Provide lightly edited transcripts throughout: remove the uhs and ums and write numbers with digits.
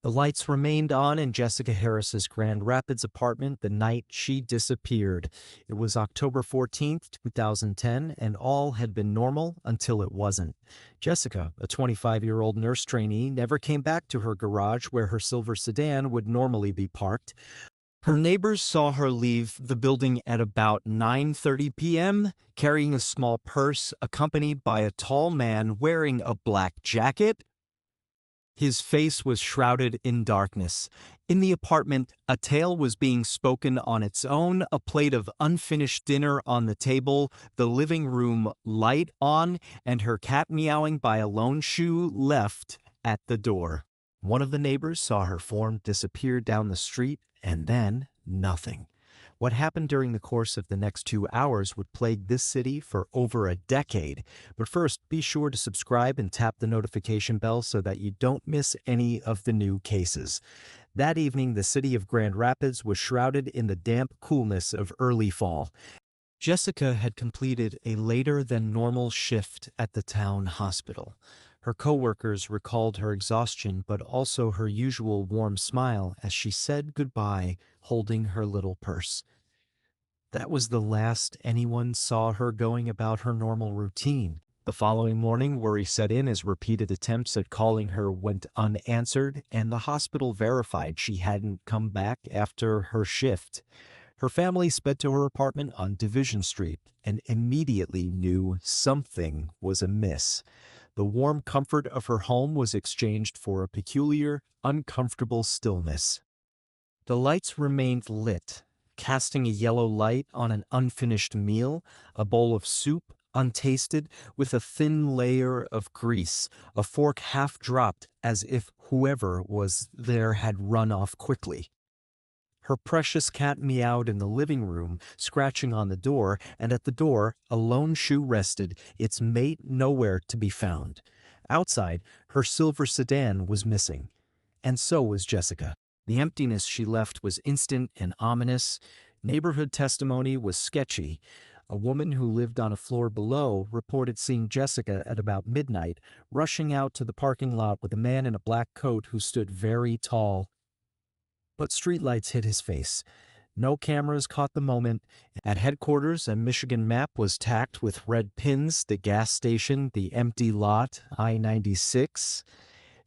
The lights remained on in Jessica Harris's Grand Rapids apartment the night she disappeared. It was October 14th, 2010, and all had been normal until it wasn't. Jessica, a 25-year-old nurse trainee, never came back to her garage where her silver sedan would normally be parked. Her neighbors saw her leave the building at about 9:30 p.m., carrying a small purse accompanied by a tall man wearing a black jacket. His face was shrouded in darkness. In the apartment, a tale was being spoken on its own, a plate of unfinished dinner on the table, the living room light on, and her cat meowing by a lone shoe left at the door. One of the neighbors saw her form disappear down the street, and then nothing. What happened during the course of the next 2 hours would plague this city for over a decade. But first, be sure to subscribe and tap the notification bell so that you don't miss any of the new cases. That evening, the city of Grand Rapids was shrouded in the damp coolness of early fall. Jessica had completed a later-than-normal shift at the town hospital. Her coworkers recalled her exhaustion, but also her usual warm smile as she said goodbye, holding her little purse. That was the last anyone saw her going about her normal routine. The following morning, worry set in as repeated attempts at calling her went unanswered, and the hospital verified she hadn't come back after her shift. Her family sped to her apartment on Division Street and immediately knew something was amiss. The warm comfort of her home was exchanged for a peculiar, uncomfortable stillness. The lights remained lit, casting a yellow light on an unfinished meal, a bowl of soup, untasted, with a thin layer of grease, a fork half dropped as if whoever was there had run off quickly. Her precious cat meowed in the living room, scratching on the door, and at the door a lone shoe rested, its mate nowhere to be found. Outside, her silver sedan was missing. And so was Jessica. The emptiness she left was instant and ominous. Neighborhood testimony was sketchy. A woman who lived on a floor below reported seeing Jessica at about midnight, rushing out to the parking lot with a man in a black coat who stood very tall. But streetlights hid his face. No cameras caught the moment. At headquarters, a Michigan map was tacked with red pins, the gas station, the empty lot, I-96.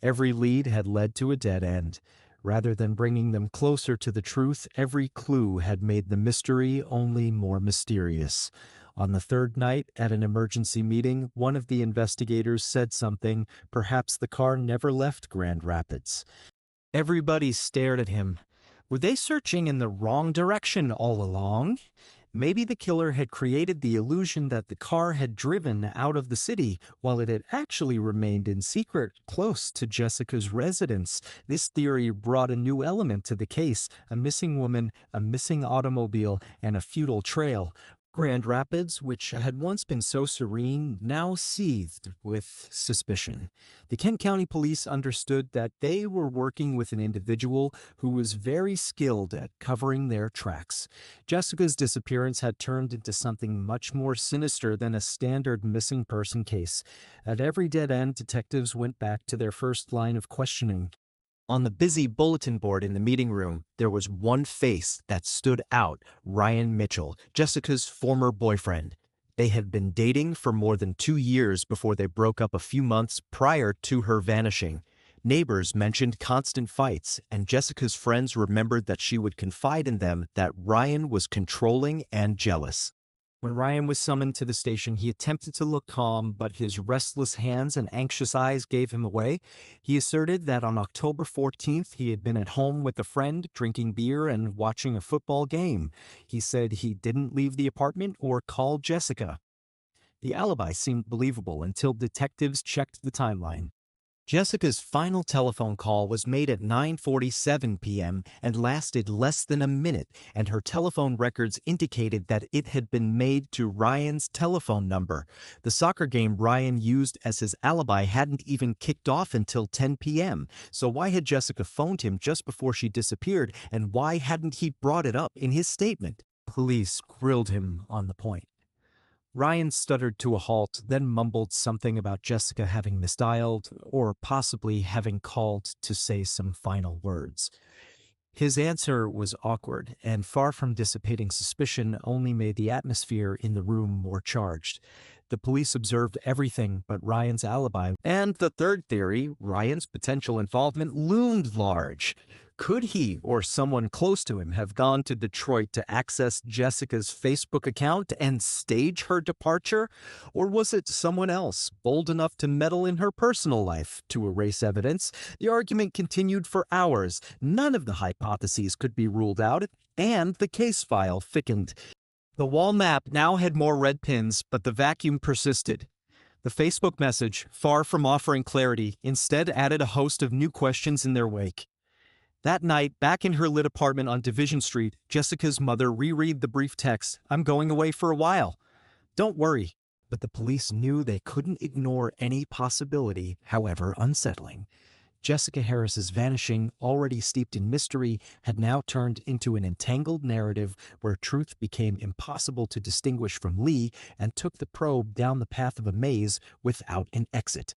Every lead had led to a dead end. Rather than bringing them closer to the truth, every clue had made the mystery only more mysterious. On the third night, at an emergency meeting, one of the investigators said something. Perhaps the car never left Grand Rapids. Everybody stared at him. Were they searching in the wrong direction all along? Maybe the killer had created the illusion that the car had driven out of the city while it had actually remained in secret close to Jessica's residence. This theory brought a new element to the case: a missing woman, a missing automobile, and a futile trail. Grand Rapids, which had once been so serene, now seethed with suspicion. The Kent County Police understood that they were working with an individual who was very skilled at covering their tracks. Jessica's disappearance had turned into something much more sinister than a standard missing person case. At every dead end, detectives went back to their first line of questioning. On the busy bulletin board in the meeting room, there was one face that stood out: Ryan Mitchell, Jessica's former boyfriend. They had been dating for more than 2 years before they broke up a few months prior to her vanishing. Neighbors mentioned constant fights, and Jessica's friends remembered that she would confide in them that Ryan was controlling and jealous. When Ryan was summoned to the station, he attempted to look calm, but his restless hands and anxious eyes gave him away. He asserted that on October 14th, he had been at home with a friend, drinking beer and watching a football game. He said he didn't leave the apartment or call Jessica. The alibi seemed believable until detectives checked the timeline. Jessica's final telephone call was made at 9:47 p.m. and lasted less than a minute, and her telephone records indicated that it had been made to Ryan's telephone number. The soccer game Ryan used as his alibi hadn't even kicked off until 10 p.m., so why had Jessica phoned him just before she disappeared, and why hadn't he brought it up in his statement? Police grilled him on the point. Ryan stuttered to a halt, then mumbled something about Jessica having misdialed, or possibly having called to say some final words. His answer was awkward, and far from dissipating suspicion, only made the atmosphere in the room more charged. The police observed everything but Ryan's alibi, and the third theory, Ryan's potential involvement, loomed large. Could he or someone close to him have gone to Detroit to access Jessica's Facebook account and stage her departure? Or was it someone else, bold enough to meddle in her personal life to erase evidence? The argument continued for hours. None of the hypotheses could be ruled out, and the case file thickened. The wall map now had more red pins, but the vacuum persisted. The Facebook message, far from offering clarity, instead added a host of new questions in their wake. That night, back in her lit apartment on Division Street, Jessica's mother reread the brief text, "I'm going away for a while. Don't worry." But the police knew they couldn't ignore any possibility, however unsettling. Jessica Harris's vanishing, already steeped in mystery, had now turned into an entangled narrative where truth became impossible to distinguish from Lee and took the probe down the path of a maze without an exit.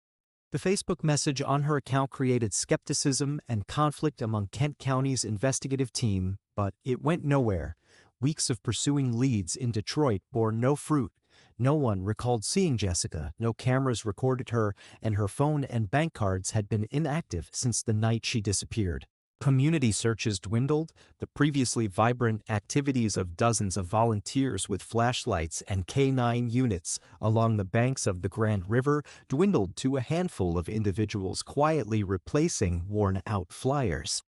The Facebook message on her account created skepticism and conflict among Kent County's investigative team, but it went nowhere. Weeks of pursuing leads in Detroit bore no fruit. No one recalled seeing Jessica, no cameras recorded her, and her phone and bank cards had been inactive since the night she disappeared. Community searches dwindled, the previously vibrant activities of dozens of volunteers with flashlights and K-9 units along the banks of the Grand River dwindled to a handful of individuals quietly replacing worn-out flyers.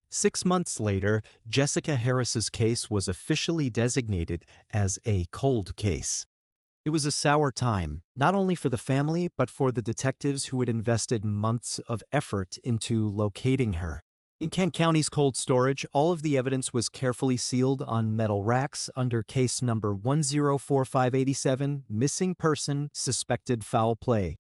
6 months later, Jessica Harris's case was officially designated as a cold case. It was a sour time, not only for the family, but for the detectives who had invested months of effort into locating her. In Kent County's cold storage, all of the evidence was carefully sealed on metal racks under case number 104587, missing person, suspected foul play.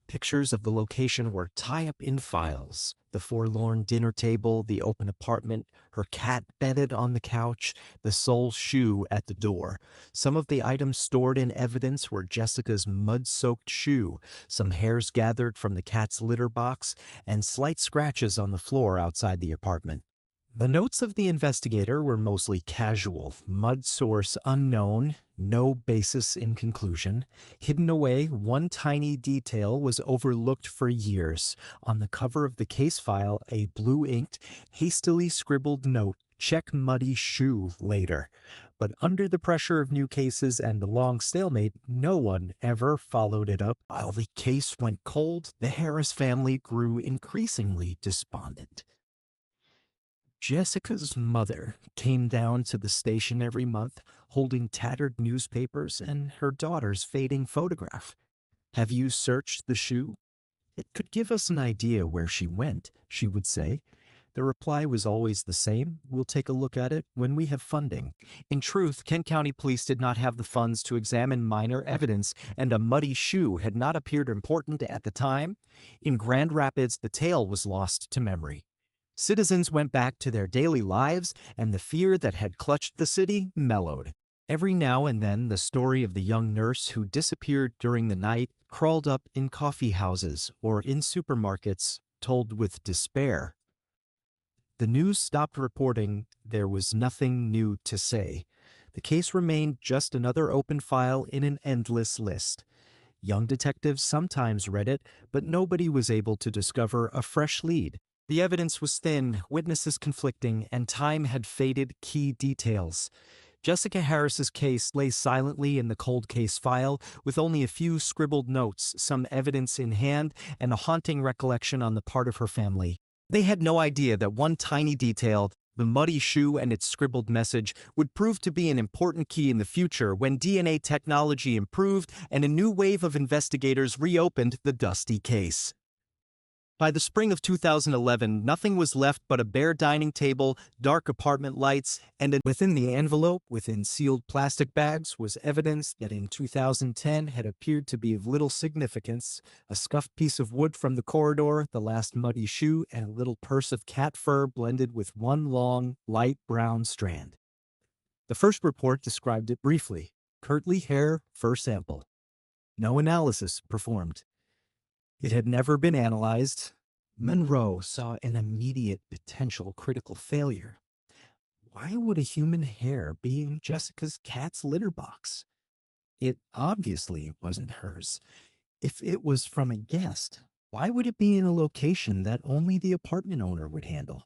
Pictures of the location were tie-up in files. The forlorn dinner table, the open apartment, her cat bedded on the couch, the sole shoe at the door. Some of the items stored in evidence were Jessica's mud-soaked shoe, some hairs gathered from the cat's litter box, and slight scratches on the floor outside the apartment. The notes of the investigator were mostly casual, mud source unknown, no basis in conclusion. Hidden away, one tiny detail was overlooked for years. On the cover of the case file, a blue-inked, hastily scribbled note, "Check muddy shoe later." But under the pressure of new cases and the long stalemate, no one ever followed it up. While the case went cold, the Harris family grew increasingly despondent. Jessica's mother came down to the station every month, holding tattered newspapers and her daughter's fading photograph. "Have you searched the shoe? It could give us an idea where she went," she would say. The reply was always the same: "We'll take a look at it when we have funding." In truth, Kent County Police did not have the funds to examine minor evidence, and a muddy shoe had not appeared important at the time. In Grand Rapids, the tale was lost to memory. Citizens went back to their daily lives, and the fear that had clutched the city mellowed. Every now and then, the story of the young nurse who disappeared during the night crawled up in coffee houses or in supermarkets, told with despair. The news stopped reporting. There was nothing new to say. The case remained just another open file in an endless list. Young detectives sometimes read it, but nobody was able to discover a fresh lead. The evidence was thin, witnesses conflicting, and time had faded key details. Jessica Harris's case lay silently in the cold case file, with only a few scribbled notes, some evidence in hand, and a haunting recollection on the part of her family. They had no idea that one tiny detail, the muddy shoe and its scribbled message, would prove to be an important key in the future when DNA technology improved and a new wave of investigators reopened the dusty case. By the spring of 2011, nothing was left but a bare dining table, dark apartment lights, and within the envelope, within sealed plastic bags, was evidence that in 2010 had appeared to be of little significance: a scuffed piece of wood from the corridor, the last muddy shoe, and a little purse of cat fur blended with one long, light brown strand. The first report described it briefly. Curtly hair fur sample. No analysis performed. It had never been analyzed. Monroe saw an immediate potential critical failure. Why would a human hair be in Jessica's cat's litter box? It obviously wasn't hers. If it was from a guest, why would it be in a location that only the apartment owner would handle?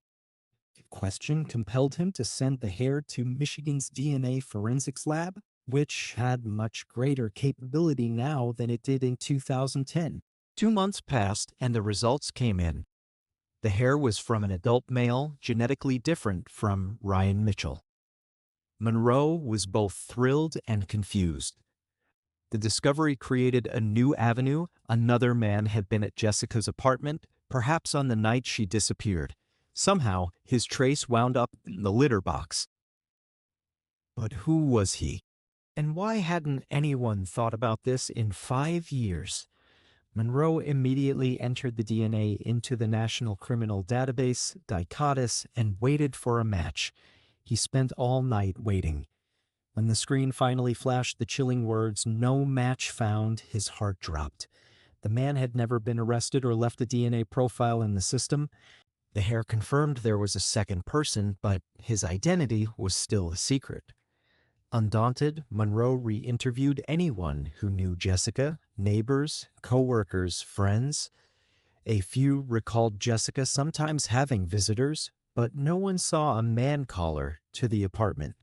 The question compelled him to send the hair to Michigan's DNA forensics lab, which had much greater capability now than it did in 2010. 2 months passed and the results came in. The hair was from an adult male, genetically different from Ryan Mitchell. Monroe was both thrilled and confused. The discovery created a new avenue. Another man had been at Jessica's apartment, perhaps on the night she disappeared. Somehow, his trace wound up in the litter box. But who was he? And why hadn't anyone thought about this in 5 years? Monroe immediately entered the DNA into the National Criminal Database, DICOTIS, and waited for a match. He spent all night waiting. When the screen finally flashed the chilling words, "No match found," his heart dropped. The man had never been arrested or left a DNA profile in the system. The hair confirmed there was a second person, but his identity was still a secret. Undaunted, Monroe re-interviewed anyone who knew Jessica, neighbors, co-workers, friends. A few recalled Jessica sometimes having visitors, but no one saw a man caller to the apartment.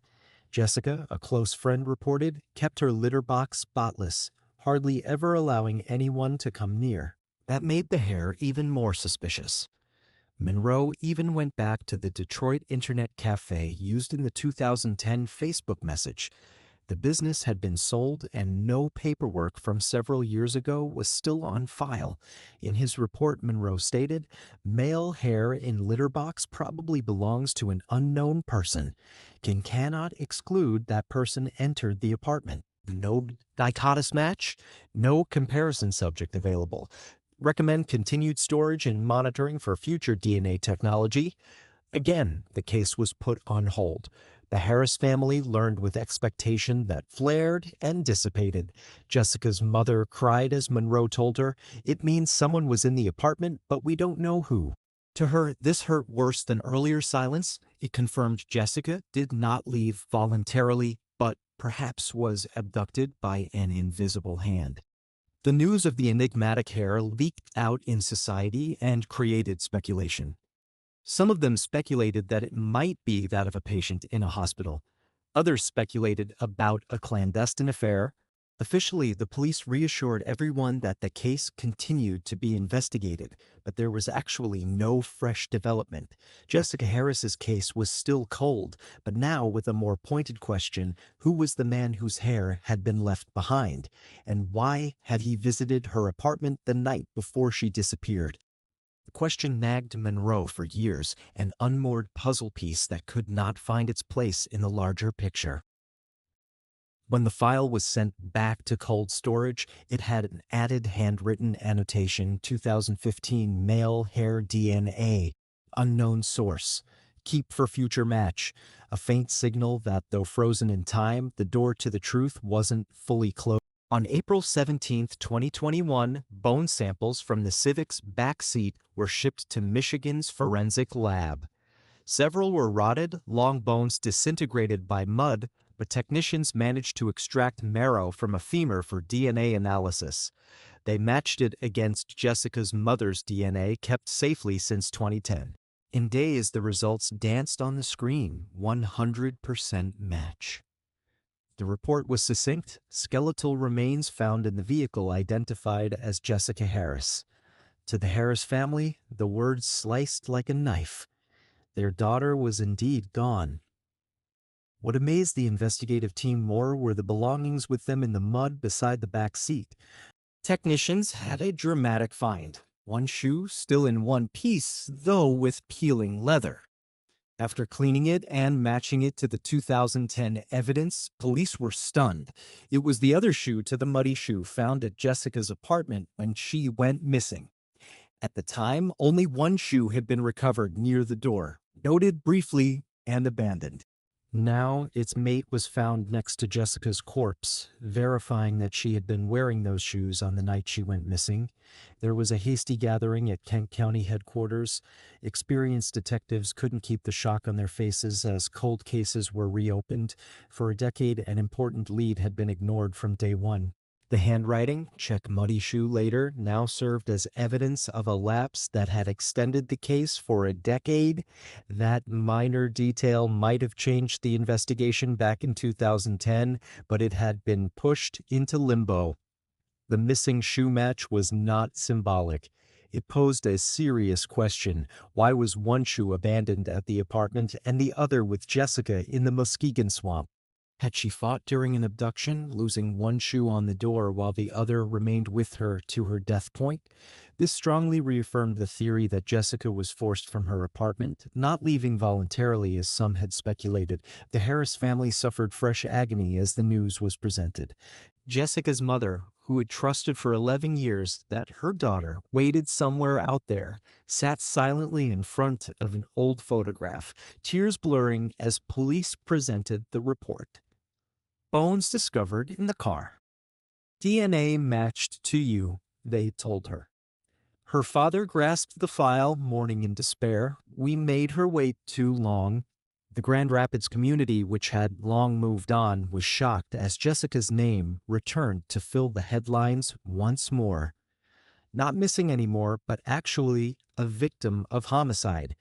Jessica, a close friend reported, kept her litter box spotless, hardly ever allowing anyone to come near. That made the hair even more suspicious. Monroe even went back to the Detroit Internet Cafe used in the 2010 Facebook message. The business had been sold and no paperwork from several years ago was still on file. In his report, Monroe stated, "Male hair in litter box probably belongs to an unknown person. Cannot exclude that person entered the apartment. No dichotomous match, no comparison subject available. Recommend continued storage and monitoring for future DNA technology." Again, the case was put on hold. The Harris family learned with expectation that flared and dissipated. Jessica's mother cried as Monroe told her, "It means someone was in the apartment, but we don't know who." To her, this hurt worse than earlier silence. It confirmed Jessica did not leave voluntarily, but perhaps was abducted by an invisible hand. The news of the enigmatic hair leaked out in society and created speculation. Some of them speculated that it might be that of a patient in a hospital. Others speculated about a clandestine affair. Officially, the police reassured everyone that the case continued to be investigated, but there was actually no fresh development. Jessica Harris's case was still cold, but now with a more pointed question: who was the man whose hair had been left behind? And why had he visited her apartment the night before she disappeared? The question nagged Monroe for years, an unmoored puzzle piece that could not find its place in the larger picture. When the file was sent back to cold storage, it had an added handwritten annotation: 2015 male hair DNA, unknown source, keep for future match, a faint signal that, though frozen in time, the door to the truth wasn't fully closed. On April 17, 2021, bone samples from the Civic's back seat were shipped to Michigan's forensic lab. Several were rotted, long bones disintegrated by mud, but technicians managed to extract marrow from a femur for DNA analysis. They matched it against Jessica's mother's DNA, kept safely since 2010. In days, the results danced on the screen: 100% match. The report was succinct: skeletal remains found in the vehicle identified as Jessica Harris. To the Harris family, the words sliced like a knife. Their daughter was indeed gone. What amazed the investigative team more were the belongings with them in the mud beside the back seat. Technicians had a dramatic find: one shoe still in one piece, though with peeling leather. After cleaning it and matching it to the 2010 evidence, police were stunned. It was the other shoe to the muddy shoe found at Jessica's apartment when she went missing. At the time, only one shoe had been recovered near the door, noted briefly and abandoned. Now, its mate was found next to Jessica's corpse, verifying that she had been wearing those shoes on the night she went missing. There was a hasty gathering at Kent County headquarters. Experienced detectives couldn't keep the shock on their faces as cold cases were reopened. For a decade, an important lead had been ignored from day one. The handwriting, check muddy shoe later, now served as evidence of a lapse that had extended the case for a decade. That minor detail might have changed the investigation back in 2010, but it had been pushed into limbo. The missing shoe match was not symbolic. It posed a serious question. Why was one shoe abandoned at the apartment and the other with Jessica in the Muskegon swamp? Had she fought during an abduction, losing one shoe on the door while the other remained with her to her death point? This strongly reaffirmed the theory that Jessica was forced from her apartment, not leaving voluntarily as some had speculated. The Harris family suffered fresh agony as the news was presented. Jessica's mother, who had trusted for 11 years that her daughter waited somewhere out there, sat silently in front of an old photograph, tears blurring as police presented the report. Bones discovered in the car. DNA matched to you, they told her. Her father grasped the file, mourning in despair. We made her wait too long. The Grand Rapids community, which had long moved on, was shocked as Jessica's name returned to fill the headlines once more. Not missing anymore, but actually a victim of homicide.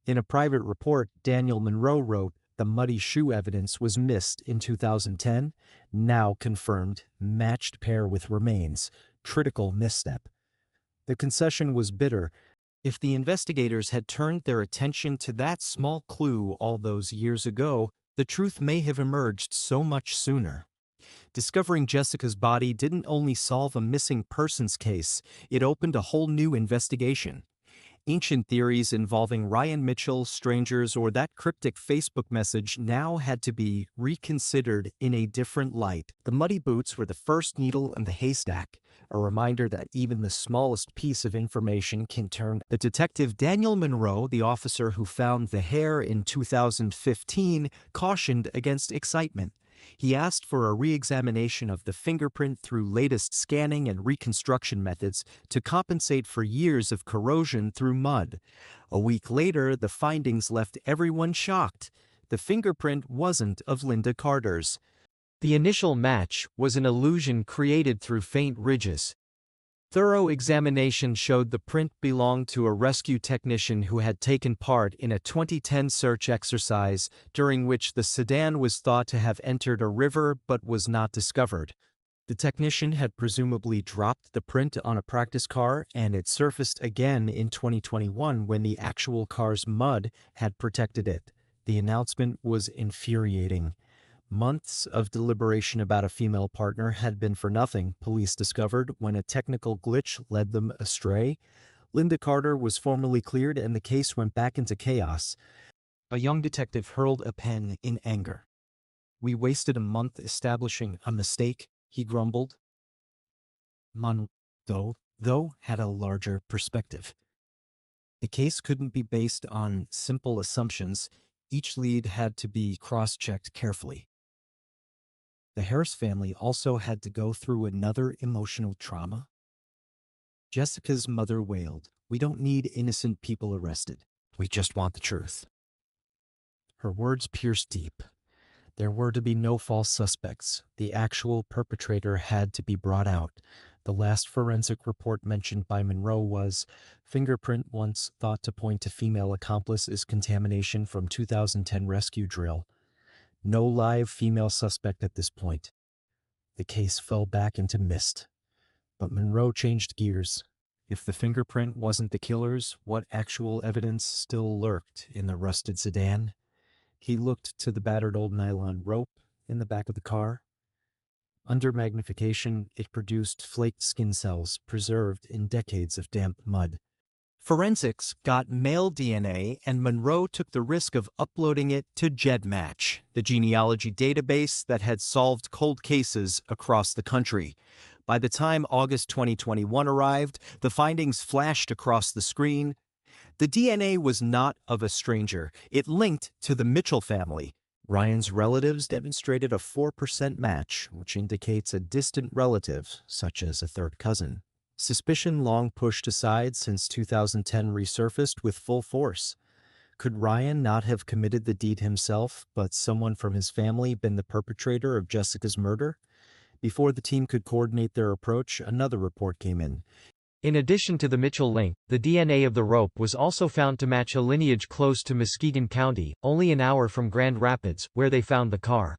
In a private report, Daniel Monroe wrote, the muddy shoe evidence was missed in 2010, now confirmed, matched pair with remains, critical misstep. The concession was bitter. If the investigators had turned their attention to that small clue all those years ago, the truth may have emerged so much sooner. Discovering Jessica's body didn't only solve a missing persons case, it opened a whole new investigation. Ancient theories involving Ryan Mitchell, strangers, or that cryptic Facebook message now had to be reconsidered in a different light. The muddy boots were the first needle in the haystack, a reminder that even the smallest piece of information can turn. The detective Daniel Monroe, the officer who found the hair in 2015, cautioned against excitement. He asked for a re-examination of the fingerprint through latest scanning and reconstruction methods to compensate for years of corrosion through mud. A week later, the findings left everyone shocked. The fingerprint wasn't of Linda Carter's. The initial match was an illusion created through faint ridges. Thorough examination showed the print belonged to a rescue technician who had taken part in a 2010 search exercise during which the sedan was thought to have entered a river but was not discovered. The technician had presumably dropped the print on a practice car, and it surfaced again in 2021 when the actual car's mud had protected it. The announcement was infuriating. Months of deliberation about a female partner had been for nothing, police discovered when a technical glitch led them astray. Linda Carter was formally cleared and the case went back into chaos. A young detective hurled a pen in anger. We wasted a month establishing a mistake, he grumbled. Monroe, though, had a larger perspective. The case couldn't be based on simple assumptions. Each lead had to be cross-checked carefully. The Harris family also had to go through another emotional trauma. Jessica's mother wailed, "We don't need innocent people arrested. We just want the truth." Her words pierced deep. There were to be no false suspects. The actual perpetrator had to be brought out. The last forensic report mentioned by Monroe was, fingerprint once thought to point to female accomplice is contamination from 2010 rescue drill. No live female suspect at this point. The case fell back into mist. But Monroe changed gears. If the fingerprint wasn't the killer's, what actual evidence still lurked in the rusted sedan? He looked to the battered old nylon rope in the back of the car. Under magnification, it produced flaked skin cells preserved in decades of damp mud. Forensics got male DNA, and Monroe took the risk of uploading it to GEDmatch, the genealogy database that had solved cold cases across the country. By the time August 2021 arrived, the findings flashed across the screen. The DNA was not of a stranger. It linked to the Mitchell family. Ryan's relatives demonstrated a 4% match, which indicates a distant relative, such as a third cousin. Suspicion long pushed aside since 2010 resurfaced with full force. Could Ryan not have committed the deed himself, but someone from his family been the perpetrator of Jessica's murder? Before the team could coordinate their approach, another report came in. In addition to the Mitchell link, the DNA of the rope was also found to match a lineage close to Muskegon County, only an hour from Grand Rapids, where they found the car.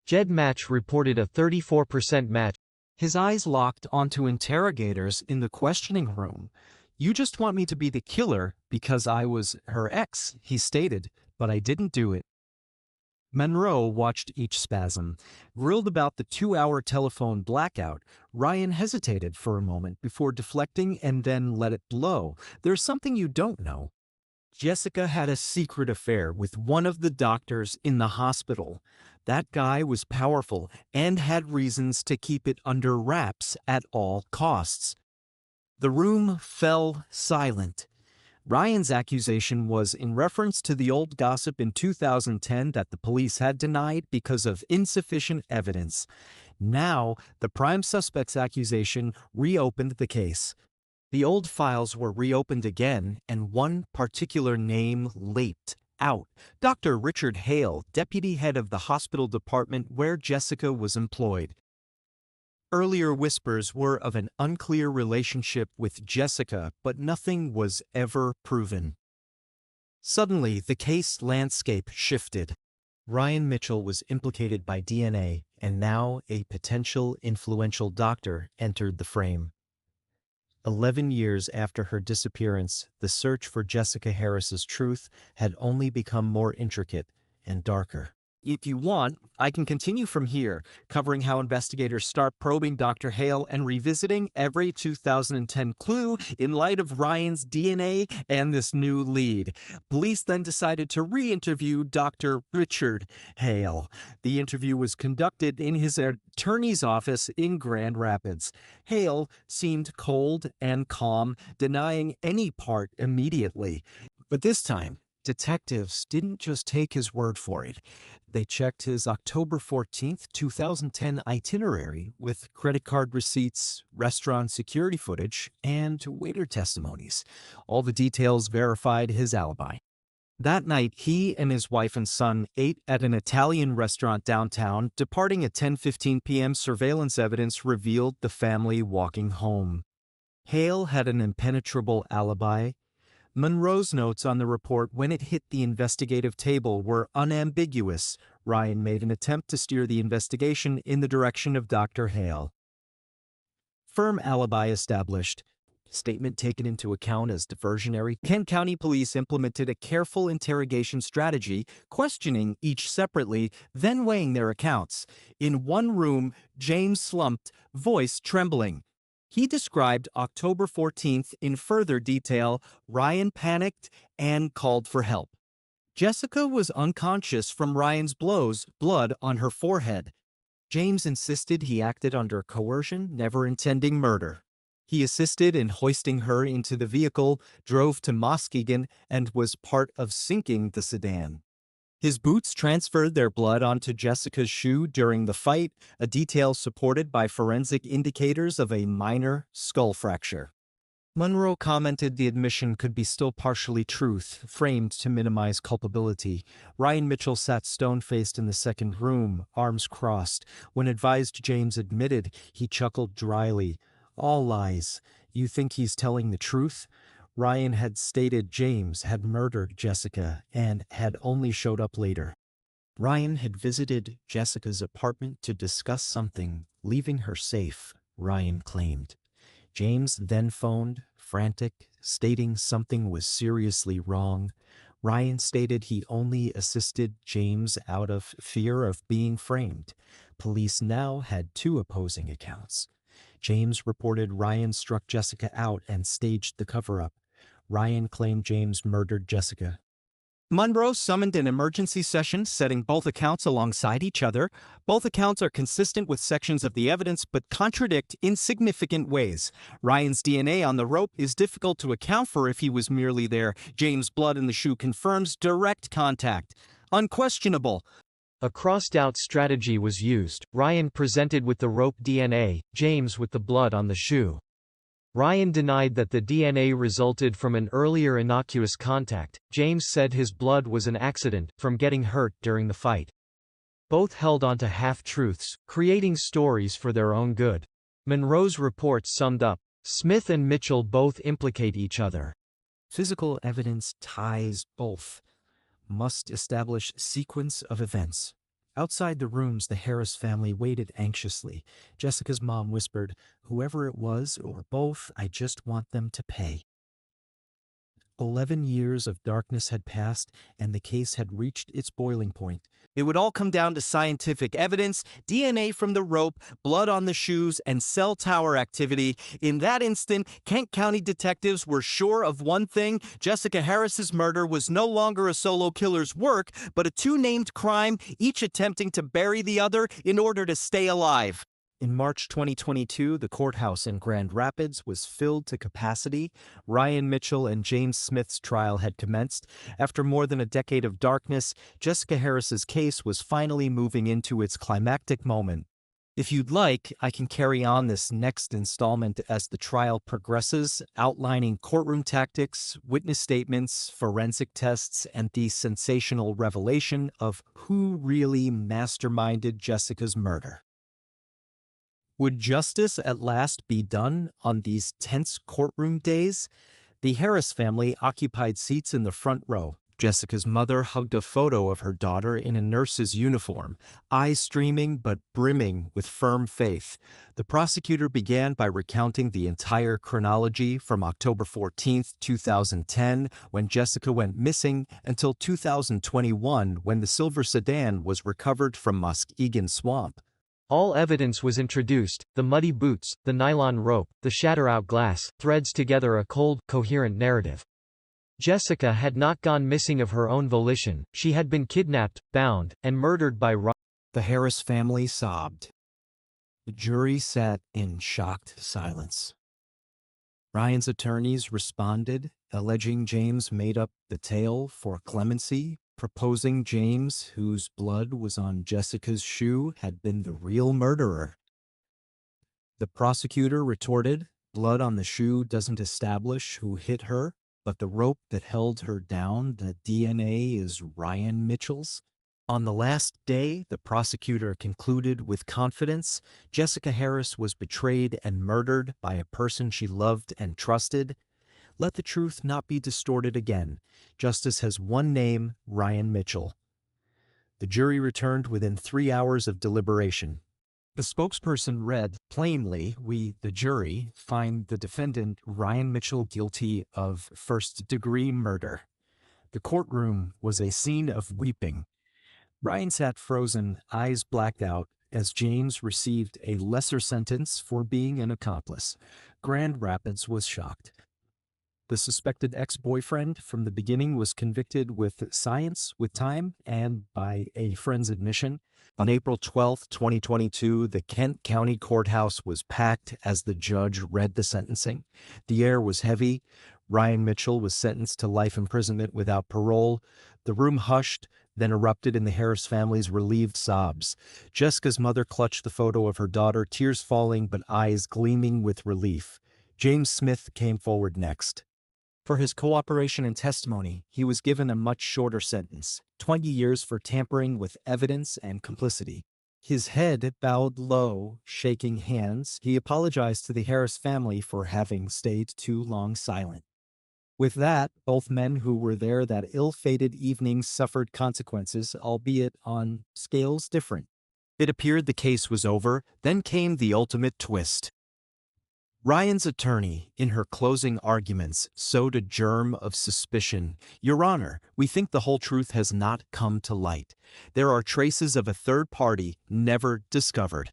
Jed Match reported a 34% match. His eyes locked onto interrogators in the questioning room. "You just want me to be the killer because I was her ex," he stated, "but I didn't do it." Monroe watched each spasm. Grilled about the 2-hour telephone blackout, Ryan hesitated for a moment before deflecting and then let it blow. "There's something you don't know. Jessica had a secret affair with one of the doctors in the hospital. That guy was powerful and had reasons to keep it under wraps at all costs." The room fell silent. Ryan's accusation was in reference to the old gossip in 2010 that the police had denied because of insufficient evidence. Now, the prime suspect's accusation reopened the case. The old files were reopened again, and one particular name leaped out. Dr. Richard Hale, deputy head of the hospital department where Jessica was employed. Earlier whispers were of an unclear relationship with Jessica, but nothing was ever proven. Suddenly, the case landscape shifted. Ryan Mitchell was implicated by DNA, and now a potential influential doctor entered the frame. 11 years after her disappearance, the search for Jessica Harris's truth had only become more intricate and darker. If you want, I can continue from here, covering how investigators start probing Dr. Hale and revisiting every 2010 clue in light of Ryan's DNA and this new lead. Police then decided to re-interview Dr. Richard Hale. The interview was conducted in his attorney's office in Grand Rapids. Hale seemed cold and calm, denying any part immediately. But this time, detectives didn't just take his word for it. They checked his October 14th, 2010 itinerary with credit card receipts, restaurant security footage, and waiter testimonies. All the details verified his alibi. That night, he and his wife and son ate at an Italian restaurant downtown. Departing at 10:15 p.m., surveillance evidence revealed the family walking home. Hale had an impenetrable alibi. Monroe's notes on the report when it hit the investigative table were unambiguous. Ryan made an attempt to steer the investigation in the direction of Dr. Hale. Firm alibi established. Statement taken into account as diversionary. Kent County Police implemented a careful interrogation strategy, questioning each separately, then weighing their accounts. In one room, James slumped, voice trembling. He described October 14th in further detail. Ryan panicked and called for help. Jessica was unconscious from Ryan's blows, blood on her forehead. James insisted he acted under coercion, never intending murder. He assisted in hoisting her into the vehicle, drove to Muskegon, and was part of sinking the sedan. His boots transferred their blood onto Jessica's shoe during the fight, a detail supported by forensic indicators of a minor skull fracture. Monroe commented the admission could be still partially truth, framed to minimize culpability. Ryan Mitchell sat stone-faced in the second room, arms crossed. When advised James admitted, he chuckled dryly. "All lies. You think he's telling the truth?" Ryan had stated James had murdered Jessica and had only showed up later. Ryan had visited Jessica's apartment to discuss something, leaving her safe, Ryan claimed. James then phoned, frantic, stating something was seriously wrong. Ryan stated he only assisted James out of fear of being framed. Police now had two opposing accounts. James reported Ryan struck Jessica out and staged the cover-up. Ryan claimed James murdered Jessica. Monroe summoned an emergency session, setting both accounts alongside each other. Both accounts are consistent with sections of the evidence but contradict in significant ways. Ryan's DNA on the rope is difficult to account for if he was merely there. James' blood in the shoe confirms direct contact. Unquestionable. A crossed-out strategy was used, Ryan presented with the rope DNA, James with the blood on the shoe. Ryan denied that the DNA resulted from an earlier innocuous contact. James said his blood was an accident, from getting hurt during the fight. Both held on to half-truths, creating stories for their own good. Monroe's report summed up, Smith and Mitchell both implicate each other. Physical evidence ties both. Must establish sequence of events. Outside the rooms, the Harris family waited anxiously. Jessica's mom whispered, "Whoever it was, or both, I just want them to pay." 11 years of darkness had passed, and the case had reached its boiling point. It would all come down to scientific evidence, DNA from the rope, blood on the shoes, and cell tower activity. In that instant, Kent County detectives were sure of one thing: Jessica Harris's murder was no longer a solo killer's work, but a two-named crime, each attempting to bury the other in order to stay alive. In March 2022, the courthouse in Grand Rapids was filled to capacity. Ryan Mitchell and James Smith's trial had commenced. After more than a decade of darkness, Jessica Harris's case was finally moving into its climactic moment. If you'd like, I can carry on this next installment as the trial progresses, outlining courtroom tactics, witness statements, forensic tests, and the sensational revelation of who really masterminded Jessica's murder. Would justice at last be done on these tense courtroom days? The Harris family occupied seats in the front row. Jessica's mother hugged a photo of her daughter in a nurse's uniform, eyes streaming but brimming with firm faith. The prosecutor began by recounting the entire chronology from October 14, 2010, when Jessica went missing, until 2021, when the silver sedan was recovered from Muskegon Swamp. All evidence was introduced, the muddy boots, the nylon rope, the shatter-out glass, threads together a cold, coherent narrative. Jessica had not gone missing of her own volition, she had been kidnapped, bound, and murdered by Ryan. The Harris family sobbed. The jury sat in shocked silence. Ryan's attorneys responded, alleging James made up the tale for clemency, proposing James, whose blood was on Jessica's shoe, had been the real murderer. The prosecutor retorted, "Blood on the shoe doesn't establish who hit her, but the rope that held her down, the DNA is Ryan Mitchell's." On the last day, the prosecutor concluded with confidence, Jessica Harris was betrayed and murdered by a person she loved and trusted. Let the truth not be distorted again. Justice has one name, Ryan Mitchell. The jury returned within 3 hours of deliberation. The spokesperson read, "Plainly, we, the jury, find the defendant, Ryan Mitchell, guilty of first-degree murder." The courtroom was a scene of weeping. Ryan sat frozen, eyes blacked out, as James received a lesser sentence for being an accomplice. Grand Rapids was shocked. The suspected ex-boyfriend from the beginning was convicted with science, with time, and by a friend's admission. On April 12, 2022, the Kent County Courthouse was packed as the judge read the sentencing. The air was heavy. Ryan Mitchell was sentenced to life imprisonment without parole. The room hushed, then erupted in the Harris family's relieved sobs. Jessica's mother clutched the photo of her daughter, tears falling but eyes gleaming with relief. James Smith came forward next. For his cooperation and testimony, he was given a much shorter sentence, 20 years for tampering with evidence and complicity. His head bowed low, shaking hands. He apologized to the Harris family for having stayed too long silent. With that, both men who were there that ill-fated evening suffered consequences, albeit on scales different. It appeared the case was over, then came the ultimate twist. Ryan's attorney, in her closing arguments, sowed a germ of suspicion. "Your Honor, we think the whole truth has not come to light. There are traces of a third party never discovered."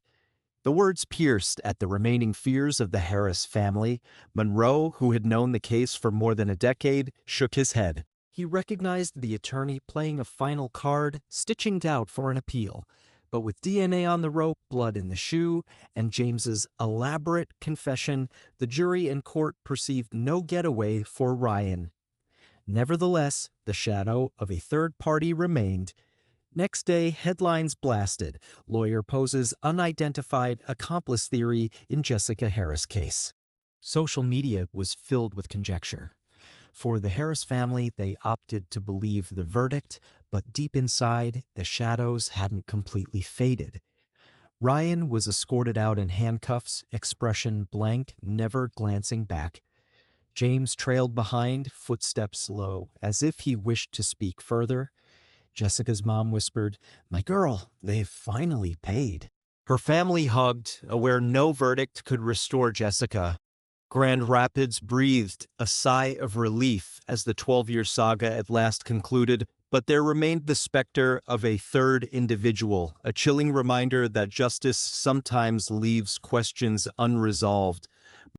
The words pierced at the remaining fears of the Harris family. Monroe, who had known the case for more than a decade, shook his head. He recognized the attorney playing a final card, stitching doubt for an appeal. But with DNA on the rope, blood in the shoe, and James's elaborate confession, the jury and court perceived no getaway for Ryan. Nevertheless, the shadow of a third party remained. Next day, headlines blasted. Lawyer poses unidentified accomplice theory in Jessica Harris case. Social media was filled with conjecture. For the Harris family, they opted to believe the verdict, but deep inside, the shadows hadn't completely faded. Ryan was escorted out in handcuffs, expression blank, never glancing back. James trailed behind, footsteps slow, as if he wished to speak further. Jessica's mom whispered, "My girl, they've finally paid." Her family hugged, aware no verdict could restore Jessica. Grand Rapids breathed a sigh of relief as the 12-year saga at last concluded, but there remained the specter of a third individual, a chilling reminder that justice sometimes leaves questions unresolved.